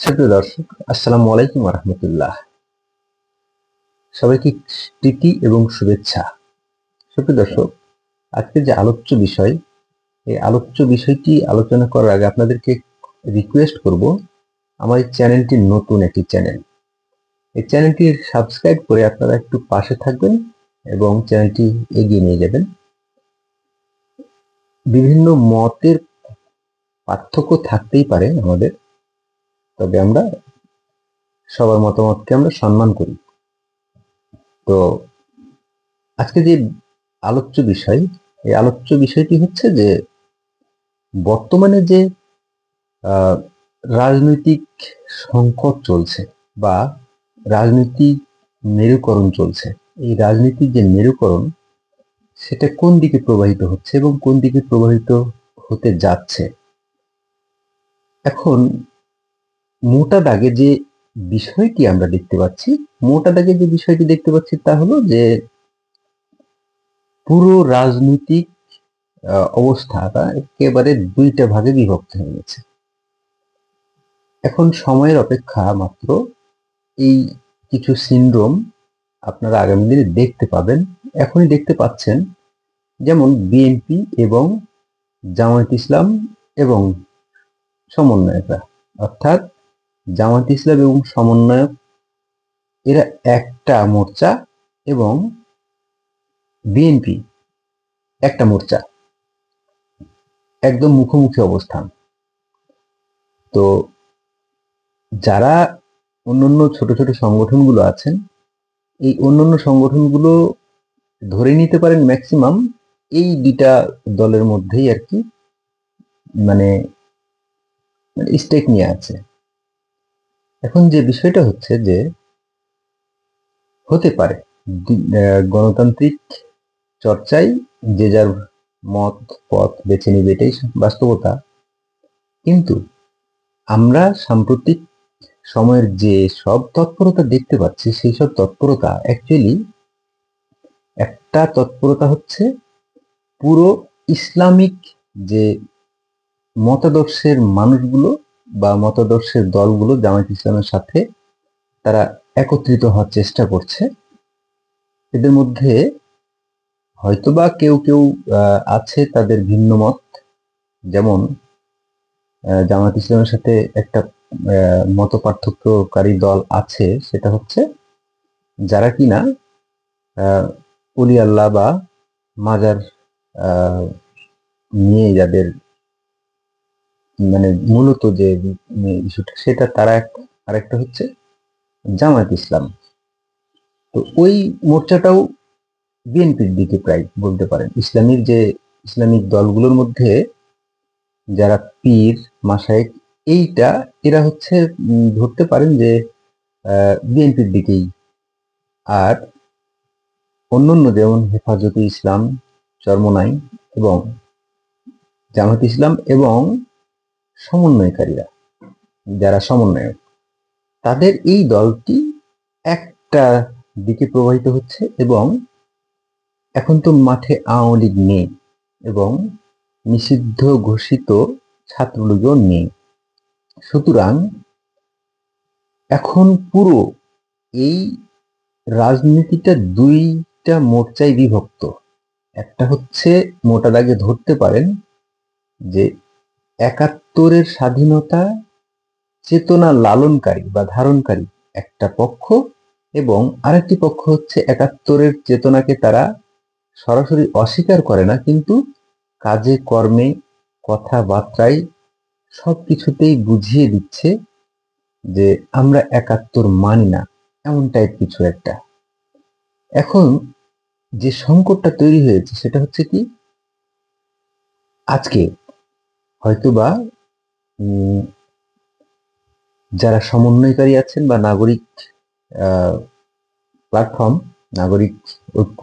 সুপ্রিয় দর্শক, আসসালামু আলাইকুম রহমতুল্লাহ। সবাইকে প্রীতি এবং শুভেচ্ছা। সুপ্রিয় দর্শক, আজকে যে আলোচ্য বিষয়, এই আলোচ্য বিষয়টি আলোচনা করার আগে আপনাদেরকে রিকোয়েস্ট করব, আমার এই চ্যানেলটি নতুন একটি চ্যানেল। এই চ্যানেলটি সাবস্ক্রাইব করে আপনারা একটু পাশে থাকবেন এবং চ্যানেলটি এগিয়ে নিয়ে যাবেন। বিভিন্ন মতের পার্থক্য থাকতেই পারে আমাদের, তবে আমরা সবার মতামতকে আমরা সম্মান করি। তো আজকে যে আলোচ্য বিষয়, এই আলোচ্য বিষয়টি হচ্ছে যে বর্তমানে যে রাজনৈতিক সংকট চলছে বা রাজনৈতিক মেরুকরণ চলছে, এই রাজনীতির যে মেরুকরণ সেটা কোন দিকে প্রবাহিত হচ্ছে এবং কোন দিকে প্রবাহিত হতে যাচ্ছে। এখন মোটা দাগে যে বিষয়টি আমরা দেখতে পাচ্ছি, তা হলো যে পুরো রাজনৈতিক অবস্থাটা একেবারে দুইটা ভাগে বিভক্ত হয়ে গেছে। এখন সময়ের অপেক্ষা মাত্র। এই কিছু সিনড্রোম আপনারা আগামী দিনে দেখতে পাবেন, এখনই দেখতে পাচ্ছেন। যেমন বিএনপি এবং জামায়াত ইসলাম এবং সমন্বয়করা, অর্থাৎ জামায়াত ইসলাম এবং সমন্বয়ক, এরা একটা মোর্চা এবং বিএনপি একটা মোর্চা, একদম মুখোমুখি অবস্থান। তো যারা অন্যান্য ছোট ছোট সংগঠনগুলো আছেন, এই অন্যান্য সংগঠনগুলো ধরে নিতে পারেন ম্যাক্সিমাম এই দুইটা দলের মধ্যেই আর কি, মানে স্টেক নিয়ে আছে। এখন যে বিষয়টা হচ্ছে যে হতে পারে গণতান্ত্রিক চর্চায় যে যার মত পথ বেছে নিবে, এটাই বাস্তবতা। কিন্তু আমরা সাম্প্রতিক সময়ের যে সব তৎপরতা দেখতে পাচ্ছি, সেই সব তৎপরতা অ্যাকচুয়ালি একটা তৎপরতা হচ্ছে পুরো ইসলামিক যে মতাদর্শের মানুষগুলো বা মতাদর্শের দলগুলো জামায়াত ইসলামের সাথে তারা একত্রিত হওয়ার চেষ্টা করছে। এদের মধ্যে হয়তোবা কেউ কেউ আছে তাদের ভিন্ন মত। যেমন জামায়াত ইসলামের সাথে একটা মত পার্থক্যকারী দল আছে, সেটা হচ্ছে যারা কিনা অলি আল্লাহ বা মাজার নিয়ে যাদের মানে মূলত যে ইস্যুটা, সেটা তারা একটা, আর একটা হচ্ছে জামায়াত ইসলাম। তো ওই মোর্চাটাও বিএনপির দিকে প্রায় বলতে পারেন। ইসলামিক দলগুলোর মধ্যে যারা পীর মাশায়েখ, এরা হচ্ছে ধরতে পারেন যে বিএনপির দিকেই। আর অন্যান্য যেমন হেফাজতে ইসলাম, চরমোনাই এবং জামায়াত ইসলাম এবং সমন্বয়কারীরা, যারা সমন্বয়ক, তাদের এই দলটি একটা দিকে প্রবাহিত হচ্ছে। এবং এখন তো মাঠে আওয়ামী লীগ নেই এবং নিষিদ্ধ ঘোষিত ছাত্রলীগও নেই। সুতরাং এখন পুরো এই রাজনীতিটা দুইটা মোর্চায় বিভক্ত। একটা হচ্ছে মোটা দাগে ধরতে পারেন যে ৭১-এর স্বাধীনতা চেতনা লালনকারী বা ধারণকারী একটা পক্ষ, এবং আরেকটি পক্ষ হচ্ছে ৭১-এর চেতনাকে তারা সরাসরি অস্বীকার করে না, কিন্তু কাজে কর্মে কথাবার্তায় সবকিছুতেই বুঝিয়ে দিচ্ছে যে আমরা ৭১ মানি না, এমন টাইপ কিছু একটা। এখন যে সংকটটা তৈরি হয়েছে সেটা হচ্ছে কি, আজকে হয়তোবা যারা সমন্বয়কারী আছেন বা নাগরিক প্ল্যাটফর্ম, নাগরিক ঐক্য,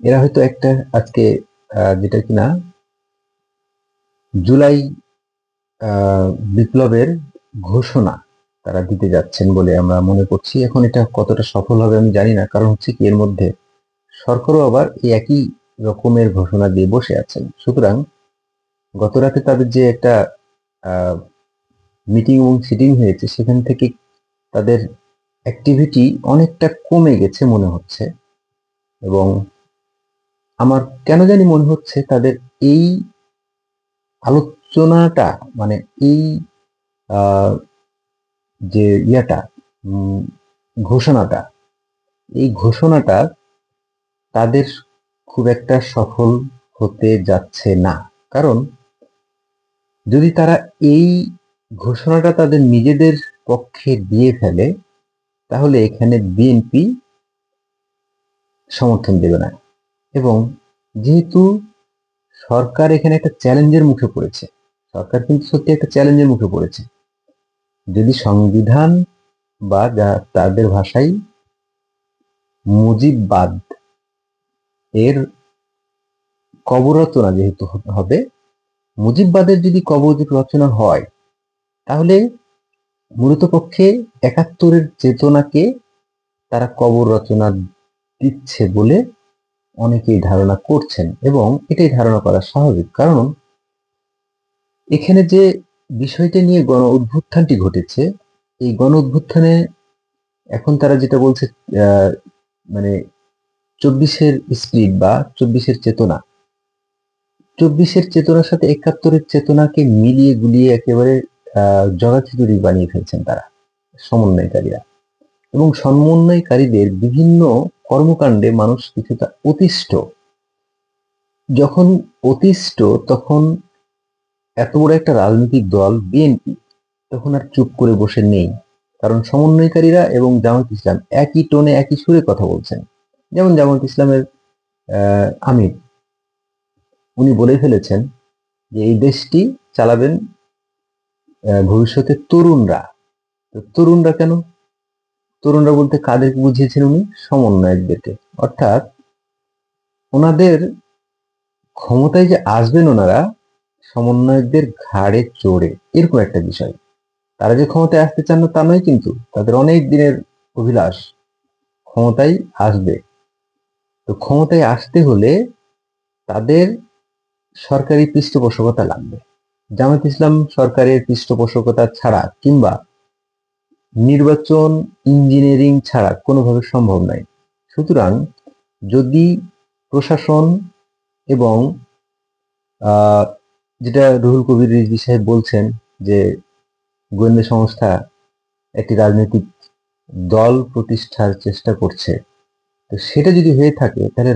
এরা হয়তো একটা আজকে যেটা কিনা জুলাই বিপ্লবের ঘোষণা তারা দিতে যাচ্ছেন বলে আমরা মনে করছি। এখন এটা কতটা সফল হবে আমি জানি না, কারণ হচ্ছে কি এর মধ্যে সরকারও আবার এই একই রকমের ঘোষণা দিয়ে বসে আছেন। সুতরাং গতরাতে তাদের যে একটা মিটিং এবং সিটিং হয়েছে সেখান থেকে তাদের অ্যাক্টিভিটি অনেকটা কমে গেছে মনে হচ্ছে। এবং আমার কেন জানি মনে হচ্ছে তাদের এই আলোচনাটা, মানে এই যে ইয়াটা, ঘোষণাটা, এই ঘোষণাটা তাদের খুব একটা সফল হতে যাচ্ছে না। কারণ যদি তারা এই ঘোষণাটা তাদের নিজেদের পক্ষে দিয়ে ফেলে, তাহলে এখানে বিএনপি সমর্থন দেবে না। এবং যেহেতু সরকার এখানে একটা চ্যালেঞ্জের মুখে পড়েছে, সরকার কিন্তু সত্যি একটা চ্যালেঞ্জের মুখে পড়েছে। যদি সংবিধান বা যা তাদের ভাষায় মুজিববাদ এর কবর রচনা যেহেতু হবে, মুজিববাদের যদি কবর রচনা হয়, তাহলে মূলত পক্ষে ৭১-এর চেতনাকে তারা কবর রচনা দিচ্ছে বলে অনেকেই ধারণা করছেন, এবং এটাই ধারণা করা স্বাভাবিক। কারণ এখানে যে বিষয়টা নিয়ে গণ অভ্যুত্থানটি ঘটেছে, এই গণ অভ্যুত্থানে এখন তারা যেটা বলছে, মানে ২৪-এর স্পিরিট বা ২৪-এর চেতনা, ২৪-এর চেতনার সাথে ৭১-এর চেতনাকে মিলিয়ে গুলিয়ে একেবারে জগাখিচুড়ি বানিয়ে ফেলছেন তারা, সমন্বয়কারীরা। এবং সমন্বয়কারীদের বিভিন্ন কর্মকাণ্ডে মানুষ কিছুটা অতিষ্ঠ। যখন অতিষ্ঠ, তখন এত বড় একটা রাজনৈতিক দল বিএনপি তখন আর চুপ করে বসে নেই। কারণ সমন্বয়কারীরা এবং জামায়াত ইসলাম একই টোনে একই সুরে কথা বলছেন। যেমন জামায়াত ইসলামের আমির, উনি বলে ফেলেছেন যে এই দেশটি চালাবেন ভবিষ্যতে তরুণরা। তো তরুণরা কেন? তরুণরা বলতে কাদেরকে বুঝিয়েছেন উনি? সমন্বয়কদেরকে। অর্থাৎ ওনাদের ক্ষমতায় যে আসবেন ওনারা সমন্বয়কদের ঘাড়ে চড়ে, এরকম একটা বিষয়। তারা যে ক্ষমতায় আসতে চান না তা নয়, কিন্তু তাদের অনেক দিনের অভিলাষ ক্ষমতায় আসবে। তো ক্ষমতায় আসতে হলে তাদের সরকারি পৃষ্ঠপোষকতা লাগবে। জামায়াত ইসলাম সরকারের পৃষ্ঠপোষকতা ছাড়া কিংবা নির্বাচন ইঞ্জিনিয়ারিং ছাড়া কোনোভাবে সম্ভব নয়। সুতরাং যদি প্রশাসন এবং যেটা রুহুল কবির রিজভী সাহেব বলছেন যে গোয়েন্দা সংস্থা একটি রাজনৈতিক দল প্রতিষ্ঠার চেষ্টা করছে, তো সেটা যদি হয়ে থাকে তাহলে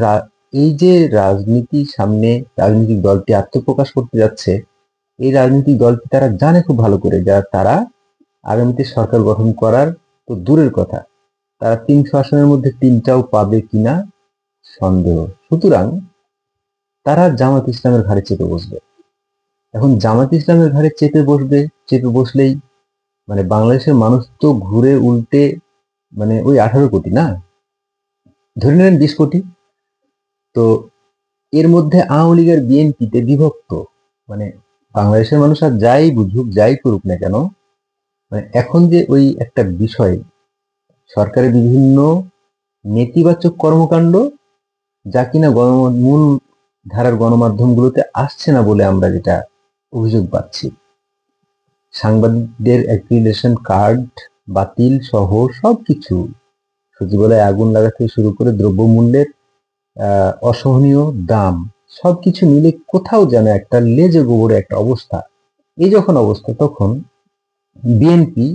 এই যে রাজনৈতিক দলটি আত্মপ্রকাশ করতে যাচ্ছে, এই রাজনৈতিক দলটি তারা জানে খুব ভালো করে তারা আগামীতে সরকার গঠন করার তো দূরের কথা, তারা ৩০০ আসনের মধ্যে ৩টাও পাবে কিনা সন্দেহ। সুতরাং তারা জামাত ইসলামের ঘাড়ে চেপে বসবে। এখন জামাত ইসলামের ঘাড়ে চেপে বসলেই মানে বাংলাদেশের মানুষ তো ঘুরে উল্টে মানে ওই 18 কোটি না, ধরে নেন 20 কোটি। তো এর মধ্যে আওয়ামী লীগ আর বিএনপিতে বিভক্ত। মানে বাংলাদেশের মানুষ আর যাই বুঝুক যাই করুক না কেন, মানে এখন যে ওই একটা বিষয়, সরকারের বিভিন্ন নেতিবাচক কর্মকাণ্ড যা কিনা মূল ধারার গণমাধ্যমগুলোতে আসছে না বলে আমরা যেটা অভিযোগ পাচ্ছি, সাংবাদিকদের অ্যাক্রিডিটেশন কার্ড বাতিল সহ সবকিছু, সচিবালয়ে আগুন লাগা থেকে শুরু করে দ্রব্যমূল্যের অসহনীয় দাম, সবকিছু মিলে কোথাও যেন একটা লেজে গোবরে একটা অবস্থা। এই যখন অবস্থা, তখন বিএনপি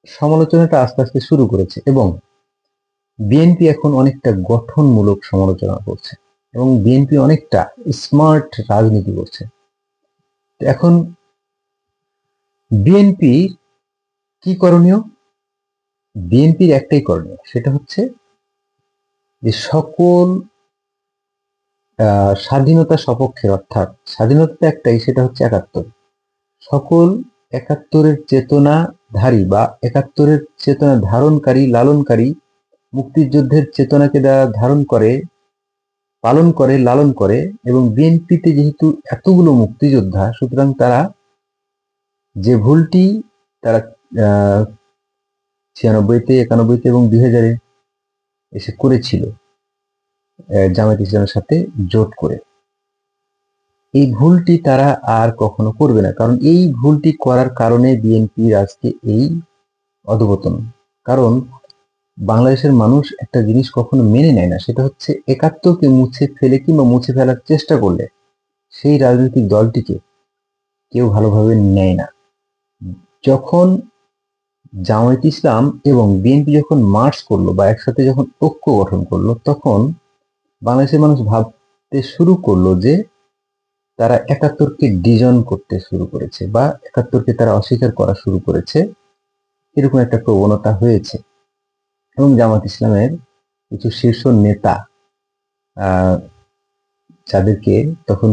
সমালোচনাটা আস্তে আস্তে শুরু করেছে, এবং বিএনপি এখন অনেকটা গঠনমূলক সমালোচনা করছে, এবং বিএনপি অনেকটা স্মার্ট রাজনীতি করছে। এখন বিএনপি কি করণীয়? বিএনপির একটাই করণীয়, সেটা হচ্ছে যে সকল স্বাধীনতা সপক্ষের, অর্থাৎ স্বাধীনতা একটাই, সেটা হচ্ছে ৭১। সকল ৭১-এর চেতনাধারী বা ৭১-এর চেতনা ধারণকারী, লালনকারী, মুক্তিযুদ্ধের চেতনাকে যারা ধারণ করে, পালন করে, লালন করে, এবং বিএনপিতে যেহেতু এতগুলো মুক্তিযোদ্ধা, সুতরাং তারা যে ভুলটি তারা ৯৬-তে, ৯১-তে এবং ২০০০-এ এসে করেছিল জামায়াত ইসলামের সাথে জোট করে, এই ভুলটি তারা আর কখনো করবে না, কারণ এই ভুলটি করার কারণে বিএনপির আজকে এই অধঃপতন। কারণ বাংলাদেশের মানুষ একটা জিনিস কখনো মেনে নেয় না, সেটা হচ্ছে ৭১কে মুছে ফেলে কিংবা মুছে ফেলার চেষ্টা করলে সেই রাজনৈতিক দলটিকে কেউ ভালোভাবে নেয় না। যখন জামায়াত ইসলাম এবং বিএনপি যখন মার্চ করলো বা একসাথে যখন ঐক্য গঠন করলো, তখন বাংলাদেশের মানুষ ভাবতে শুরু করলো যে তারা ৭১কে ডিজন করতে শুরু করেছে বা ৭১কে তারা অস্বীকার করা শুরু করেছে, এরকম একটা প্রবণতা হয়েছে। এবং জামাত ইসলামের কিছু শীর্ষ নেতা যাদেরকে তখন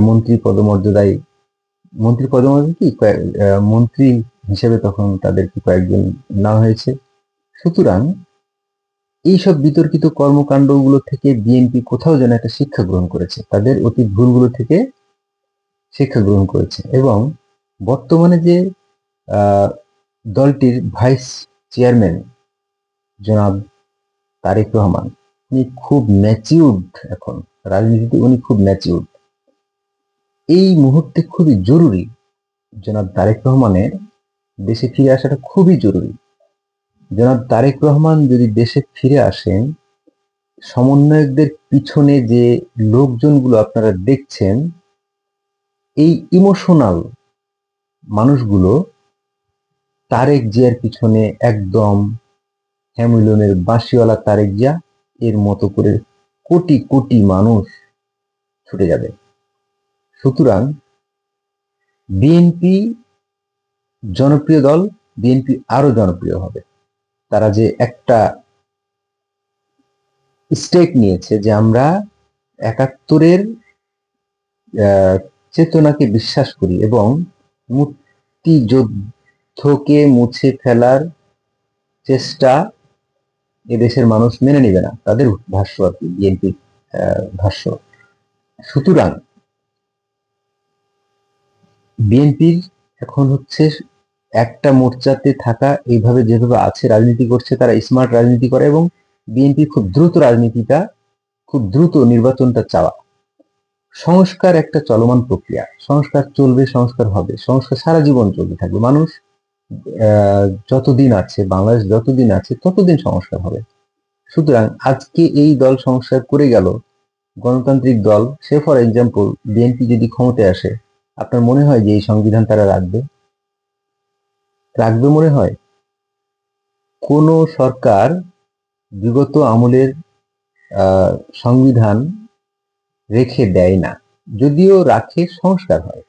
মন্ত্রী পদমর্যাদায়, কি মন্ত্রী হিসেবে তখন তাদেরকে কয়েকজন নেওয়া হয়েছে। সুতরাং এইসব বিতর্কিত কর্মকাণ্ডগুলো থেকে বিএনপি কোথাও যেন একটা শিক্ষা গ্রহণ করেছে, তাদের অতীত ভুলগুলো থেকে শিক্ষা গ্রহণ করেছে। এবং বর্তমানে যে দলটির ভাইস চেয়ারম্যান জনাব তারেক রহমান, উনি খুব ম্যাচিউরড, এখন রাজনীতিতে উনি খুব ম্যাচিউরড। এই মুহূর্তে খুবই জরুরি জনাব তারেক রহমানের দেশে ফিরে আসাটা খুবই জরুরি। জনাব তারেক রহমান যদি দেশে ফিরে আসেন, সমন্বয়কদের পিছনে যে লোকজনগুলো আপনারা দেখছেন, এই ইমোশনাল মানুষগুলো তারেক জিয়ার পিছনে একদম হ্যামিলনের বাঁশিওয়ালা তারেক জিয়া এর মতো করে কোটি কোটি মানুষ ছুটে যাবে। সুতরাং বিএনপি জনপ্রিয় দল, বিএনপি আরো জনপ্রিয় হবে। তারা যে একটা স্টেক নিয়েছে যে আমরা ৭১-এর চেতনাকে বিশ্বাস করি এবং মুক্তিযুদ্ধকে মুছে ফেলার চেষ্টা এদেশের মানুষ মেনে নেবে না, তাদের ভাষ্য আর কি, বিএনপির ভাষ্য। সুতরাং বিএনপির এখন হচ্ছে একটা মোর্চাতে থাকা, এইভাবে যেভাবে আছে রাজনীতি করছে, তারা স্মার্ট রাজনীতি করে এবং বিএনপি খুব দ্রুত রাজনীতিটা, খুব দ্রুত নির্বাচনটা চাওয়া। সংস্কার একটা চলমান প্রক্রিয়া, সংস্কার চলবে, সংস্কার হবে, সংস্কার সারা জীবন চলতে থাকবে। মানুষ যতদিন আছে, বাংলাদেশ যতদিন আছে ততদিন সংস্কার হবে। সুতরাং আজকে এই দল সংস্কার করে গেল, গণতান্ত্রিক দল, সে ফর এক্সাম্পল বিএনপি যদি ক্ষমতায় আসে, আপনার মনে হয় যে এই সংবিধান তারা রাখবে? রাখবে মনে হয়? কোন সরকার বিগত আমলের সংবিধান রেখে দেয় না, যদিও রাখে সংস্কার হয়,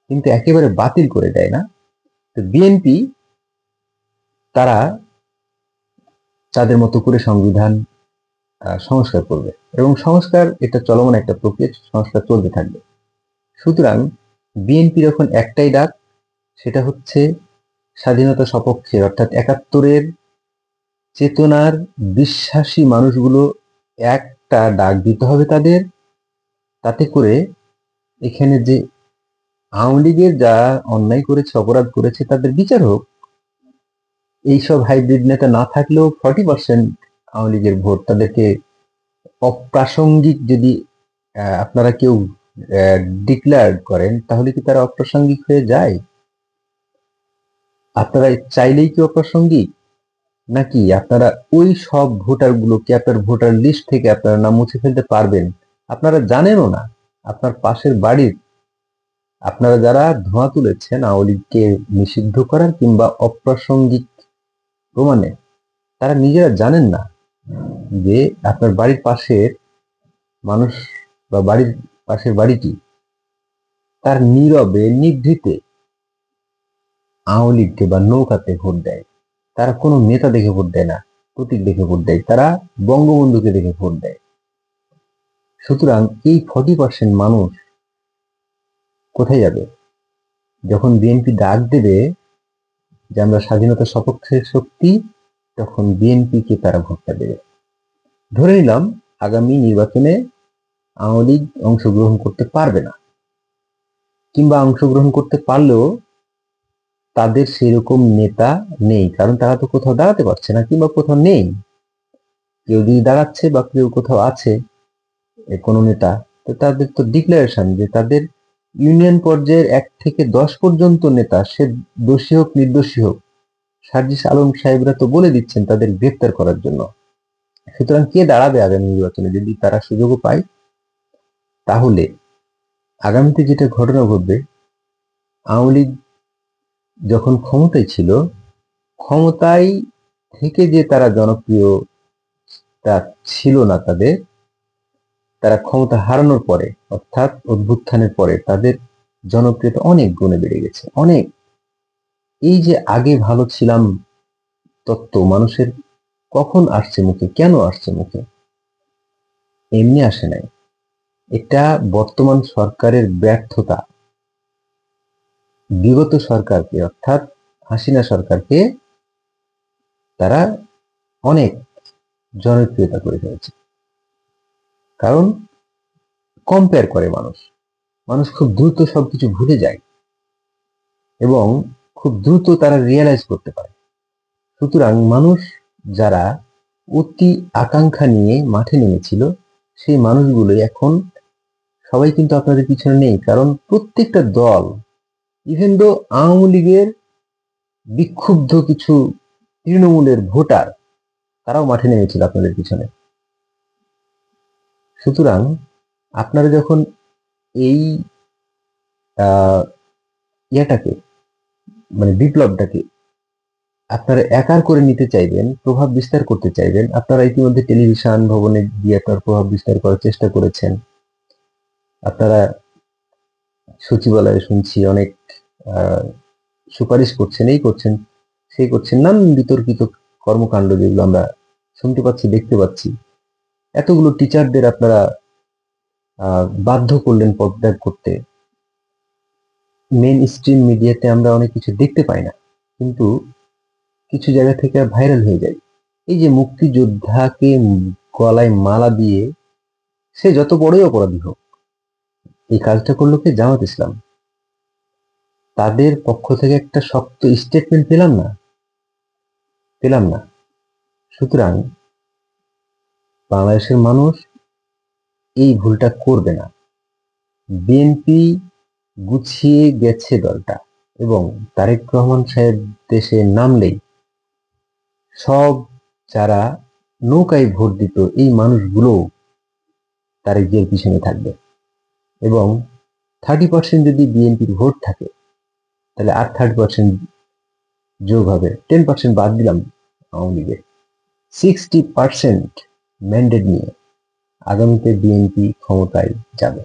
কিন্তু একেবারে বাতিল করে দেয় না। তো বিএনপি তারা তাদের মতো করে সংবিধান সংস্কার করবে এবং সংস্কার এটা চলমান একটা প্রক্রিয়া, সংস্কার চলতে থাকবে। সুতরাং বিএনপির এখন একটাই ডাক, সেটা হচ্ছে স্বাধীনতা সপক্ষে, অর্থাৎ ৭১-এর চেতনার বিশ্বাসী মানুষগুলো একটা ডাক দিতে হবে তাদের, তাতে করে এখানে যে আওয়ামী লীগের যারা অন্যায় করেছে, অপরাধ করেছে, তাদের বিচার হোক। এইসব হাইব্রিড নেতা না থাকলেও 40% আওয়ামী লীগের ভোট, তাদেরকে অপ্রাসঙ্গিক যদি আপনারা কেউ ডিক্লেয়ার করেন, তাহলে কি তারা অপ্রাসঙ্গিক হয়ে যায়? আপনারা চাইলেই কি অপ্রাসঙ্গিক? নাকি আপনারা ওই সব ভোটারগুলোকে আপনার ভোটার লিস্ট থেকে আপনারা নাম মুছে ফেলতে পারবেন? আপনারা জানেনও না। আপনার পাশের বাড়ির আপনারা যারা ধোঁয়া তুলেছেন আওয়ামী লীগকে নিষিদ্ধ করার কিংবা অপ্রাসঙ্গিক প্রমাণে, তারা নিজেরা জানেন না যে আপনার বাড়ির পাশের মানুষ বা বাড়ির পাশের বাড়িটি তার নীরবে নিভৃতে আওয়ামী লীগকে বা নৌকাতে ভোট দেয়। তারা কোনো নেতা দেখে ভোট দেয় না, প্রতীক দেখে ভোট দেয়, তারা বঙ্গবন্ধুকে দেখে ভোট দেয়। সুতরাং এই 40% মানুষ কোথায় যাবে? যখন বিএনপি ডাক দেবে যে আমরা স্বাধীনতা সপক্ষের শক্তি, তখন বিএনপিকে তারা ভোটটা দেবে। ধরে নিলাম আগামী নির্বাচনে আওয়ামী লীগ অংশগ্রহণ করতে পারবে না, কিংবা অংশগ্রহণ করতে পারলেও তাদের সেরকম নেতা নেই, কারণ তারা তো কোথাও দাঁড়াতে পারছে না কিংবা কোথাও নেই। কেউ যদি দাঁড়াচ্ছে বা কেউ কোথাও আছে কোনো নেতা, তো তাদের তো ডিক্লারেশন যে তাদের ইউনিয়ন পর্যায়ের 1 থেকে 10 পর্যন্ত নেতা, সে দোষী হোক নির্দোষী হোক, সার্জিস আলম সাহেবরা তো বলে দিচ্ছেন তাদের গ্রেফতার করার জন্য। সুতরাং কে দাঁড়াবে আগামী নির্বাচনে যদি তারা সুযোগও পায়? তাহলে আগামীতে যেটা ঘটনা ঘটবে, আওয়ামী লীগ যখন ক্ষমতায় ছিল, ক্ষমতায় থেকে যে তারা জনপ্রিয় তা ছিল না তাদের, তারা ক্ষমতা হারানোর পরে অর্থাৎ অভ্যুত্থানের পরে তাদের জনপ্রিয়তা অনেক গুণে বেড়ে গেছে, অনেক। এই যে আগে ভালো ছিলাম তত্ত্ব মানুষের কখন আসছে মুখে, কেন আসছে মুখে? এমনি আসে নাই। এটা বর্তমান সরকারের ব্যর্থতা। বিগত সরকারকে অর্থাৎ হাসিনা সরকারকে তারা অনেক জনপ্রিয়তা করে ফেলেছে। কারণ কম্পেয়ার করে মানুষ, মানুষ খুব দ্রুত সবকিছু ভুলে যায় এবং খুব দ্রুত তারা রিয়েলাইজ করতে পারে। সুতরাং মানুষ যারা অতি আকাঙ্ক্ষা নিয়ে মাঠে নেমেছিল, সেই মানুষগুলো এখন সবাই কিন্তু আপনাদের পিছনে নেই। কারণ প্রত্যেকটা দল, ইভেন দো আওয়ামী লীগের বিক্ষুব্ধ কিছু তৃণমূলের ভোটার, তারাও মাঠে নেমেছিল আপনাদের পিছনে। সুতরাং আপনারা যখন এই ইয়াটাকে মানে বিপ্লবটাকে আপনারা একার করে নিতে চাইবেন, প্রভাব বিস্তার করতে চাইবেন, আপনারা ইতিমধ্যে টেলিভিশন ভবনে গিয়ে আপনার প্রভাব বিস্তার করার চেষ্টা করেছেন। আপনারা সচিবালয়ে শুনছি অনেক সুপারিশ করছেন, এই করছেন সেই করছেন, নানান বিতর্কিত কর্মকাণ্ড যেগুলো আমরা শুনতে পাচ্ছি, দেখতে পাচ্ছি। এতগুলো টিচারদের আপনারা বাধ্য করলেন পদত্যাগ করতে। মেন স্ট্রিম মিডিয়াতে আমরা অনেক কিছু দেখতে পাই না, কিন্তু কিছু জায়গা থেকে ভাইরাল হয়ে যায়। এই যে মুক্তিযোদ্ধাকে গলায় মালা দিয়ে, সে যত বড়ই অপরাধী হোক, এই কাজটা করলো কে? জামাত ইসলাম। তাদের পক্ষ থেকে একটা শক্ত স্টেটমেন্ট পেলাম না। সুতরাং বাংলাদেশের মানুষ এই ভুলটা করবে না। বিএনপি গুছিয়ে গেছে দলটা, এবং তারেক রহমান সাহেব দেশে নামলেই সব যারা নৌকায় ভোট দিত এই মানুষগুলো তারেকের পিছনে থাকবে। এবং 30% যদি বিএনপির ভোট থাকে, তাহলে আর 30% যোগ হবে, 10% বাদ দিলাম আওয়ামী লীগের, 60% ম্যান্ডেট নিয়ে আগামীতে বিএনপি ক্ষমতায় যাবে।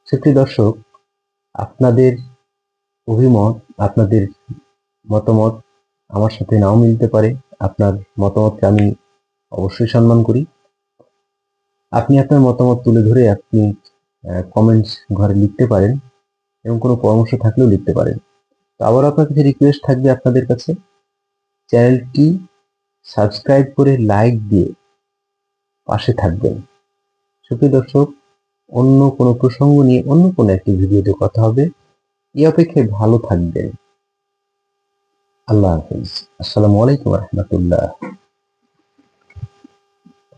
সুপ্রিয় দর্শক, আপনাদের অভিমত, আপনাদের মতামত আমার সাথে নাও মিলতে পারে। আপনার মতামতকে আমি অবশ্যই সম্মান করি। আপনি আপনার মতামত তুলে ধরে আপনি কমেন্টস ঘরে লিখতে পারেন, এবং কোনো পরামর্শ থাকলেও লিখতে পারেন। তো আবার আপনার কাছে রিকোয়েস্ট থাকবে আপনাদের কাছে, চ্যানেলটি সাবস্ক্রাইব করে লাইক দিয়ে পাশে থাকবেন। সুপ্রিয় দর্শক, অন্য কোনো প্রসঙ্গ নিয়ে অন্য কোনো একটি ভিডিওতে কথা হবে। এই অপেক্ষায় ভালো থাকবেন। আল্লাহ হাফিজ। আসসালামু আলাইকুম রহমতুল্লাহ।